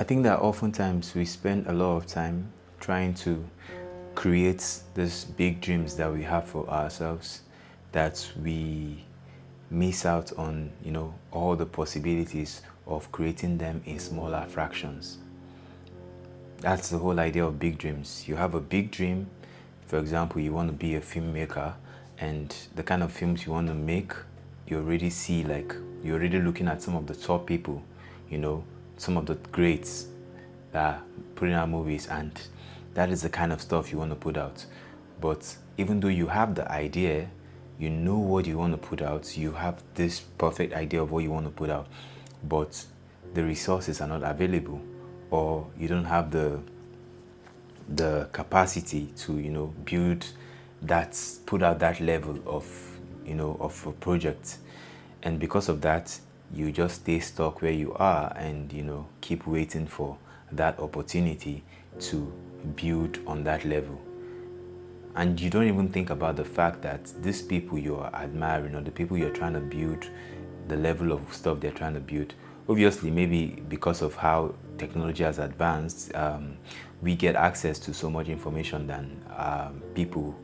I think that oftentimes we spend a lot of time trying to create these big dreams that we have for ourselves, that we miss out on, all the possibilities of creating them in smaller fractions. That's the whole idea of big dreams. You have a big dream, for example, you want to be a filmmaker, and the kind of films you want to make, you already see, like, you're already looking at some of the top people, some of the greats that are putting out movies, and that is the kind of stuff you want to put out. But even though you have the idea, you know what you want to put out, you have this perfect idea of what you want to put out, but the resources are not available, or you don't have the capacity to build that, put out that level of of a project. And because of that, you just stay stuck where you are, and keep waiting for that opportunity to build on that level. And you don't even think about the fact that these people you're admiring, or the people you're trying to build, the level of stuff they're trying to build, obviously maybe because of how technology has advanced, we get access to so much information than people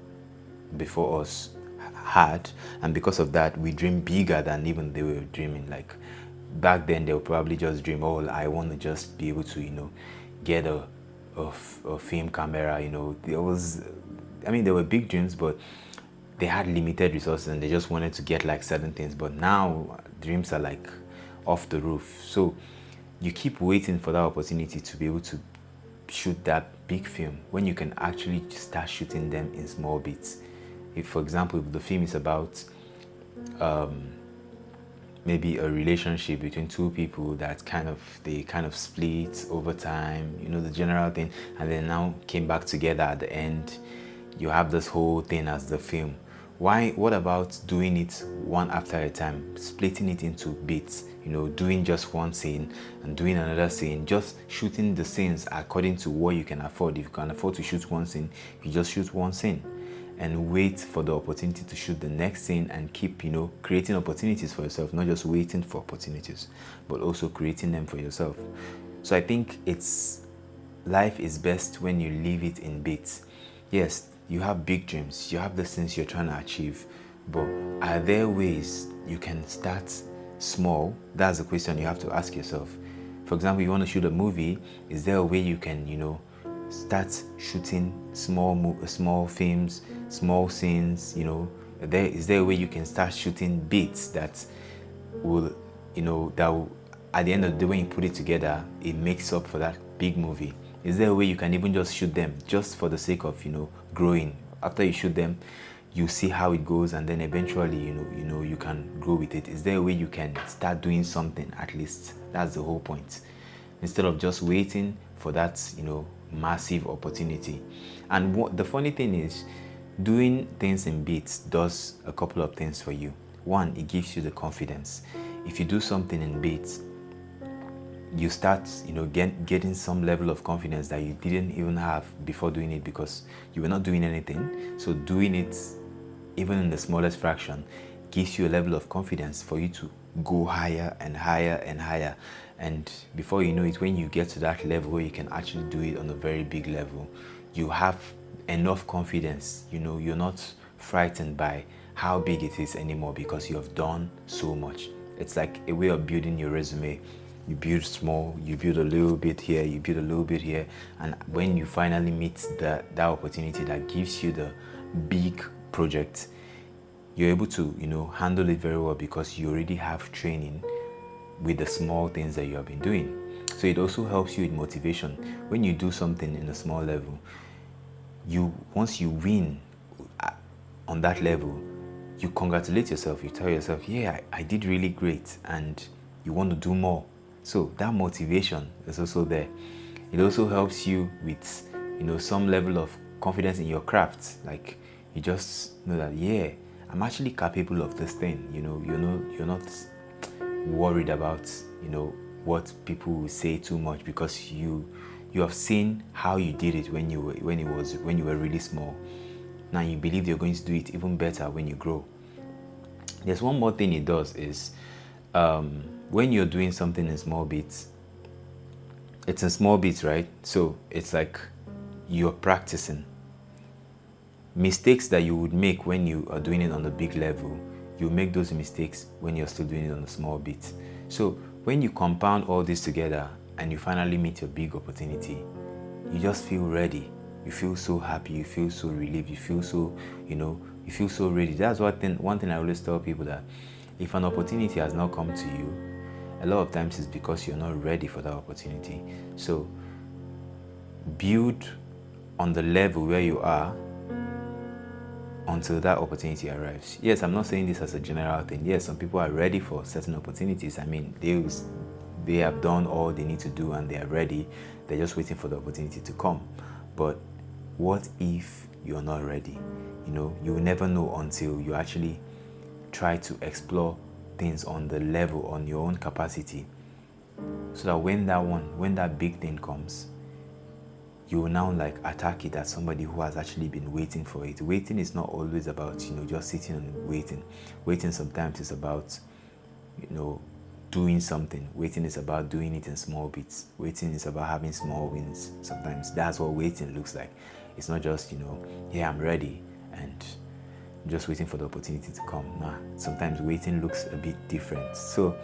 before us had, and because of that we dream bigger than even they were dreaming. Like back then, they would probably just dream, oh, I want to just be able to get a film camera. There was, I mean, there were big dreams, but they had limited resources, and they just wanted to get like certain things. But now dreams are like off the roof. So you keep waiting for that opportunity to be able to shoot that big film, when you can actually start shooting them in small bits. If, for example, if the film is about maybe a relationship between two people that they kind of split over time, the general thing, and then now came back together at the end, you have this whole thing as the film. What about doing it one after a time, splitting it into bits, doing just one scene and doing another scene, just shooting the scenes according to what you can afford. If you can afford to shoot one scene, you just shoot one scene and wait for the opportunity to shoot the next scene, and keep creating opportunities for yourself, not just waiting for opportunities, but also creating them for yourself. So I think life is best when you leave it in bits. Yes, you have big dreams, you have the things you're trying to achieve, but are there ways you can start small? That's the question you have to ask yourself. For example, you want to shoot a movie, is there a way you can start shooting small films, small scenes? Is there a way you can start shooting bits that will at the end of the day, when you put it together, it makes up for that big movie? Is there a way you can even just shoot them just for the sake of growing? After you shoot them, you see how it goes, and then eventually you can grow with it. Is there a way you can start doing something at least? That's the whole point, instead of just waiting for that massive opportunity. And what the funny thing is, doing things in bits does a couple of things for you. One, it gives you the confidence. If you do something in bits, you start getting some level of confidence that you didn't even have before doing it, because you were not doing anything. So doing it even in the smallest fraction gives you a level of confidence for you to go higher and higher and higher. And before you know it, when you get to that level where you can actually do it on a very big level, you have enough confidence. You're not frightened by how big it is anymore, because you have done so much. It's like a way of building your resume. You build small, you build a little bit here, you build a little bit here, and when you finally meet that opportunity that gives you the big project, you're able to handle it very well, because you already have training with the small things that you have been doing. So it also helps you with motivation. When you do something in a small level, once you win on that level, you congratulate yourself. You tell yourself, yeah, I did really great, and you want to do more. So that motivation is also there. It also helps you with some level of confidence in your craft. Like, you just know that, yeah, I'm actually capable of this thing. You're not worried about what people will say too much, because you have seen how you did it when you were really small. Now you believe you're going to do it even better when you grow. There's one more thing it does is, when you're doing something in small bits, it's in small bits, right? So it's like you're practicing. Mistakes that you would make when you are doing it on the big level, you make those mistakes when you're still doing it on the small bits. So when you compound all this together and you finally meet your big opportunity, you just feel ready. You feel so happy, you feel so relieved, you feel so, you feel so ready. That's one thing I always tell people, that if an opportunity has not come to you, a lot of times it's because you're not ready for that opportunity. So build on the level where you are until that opportunity arrives. Yes, I'm not saying this as a general thing. Yes, some people are ready for certain opportunities. I mean, they have done all they need to do and they are ready. They're just waiting for the opportunity to come. But what if you're not ready? You will never know until you actually try to explore things on the level, on your own capacity, so that when that big thing comes, you will now like attack it as somebody who has actually been waiting for it. Waiting is not always about, just sitting and waiting. Waiting sometimes is about, doing something. Waiting is about doing it in small bits. Waiting is about having small wins. Sometimes that's what waiting looks like. It's not just, yeah, I'm ready and just waiting for the opportunity to come. Nah, sometimes waiting looks a bit different. So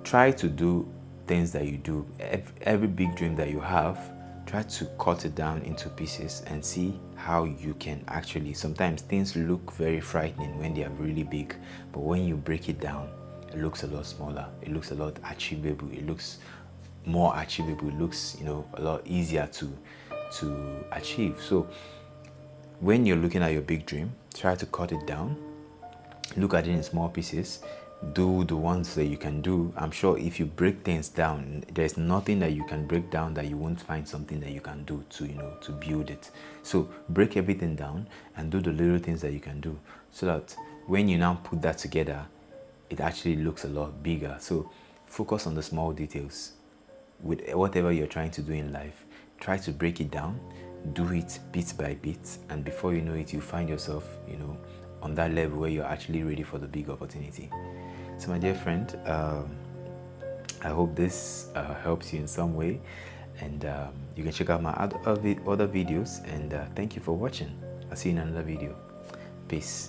try to do things that you do. Every big dream that you have, try to cut it down into pieces and see how you can actually. Sometimes things look very frightening when they are really big, but when you break it down, it looks a lot smaller. It looks a lot achievable. It looks more achievable. It looks, a lot easier to achieve. So when you're looking at your big dream, try to cut it down. Look at it in small pieces. Do the ones that you can do. I'm sure if you break things down, there's nothing that you can break down that you won't find something that you can do to build it. So break everything down and do the little things that you can do, so that when you now put that together, it actually looks a lot bigger. So focus on the small details. With whatever you're trying to do in life, try to break it down, do it bit by bit, and before you know it, you find yourself, on that level where you're actually ready for the big opportunity. So my dear friend, I hope this helps you in some way, and you can check out my other videos, and thank you for watching. I'll see you in another video. Peace.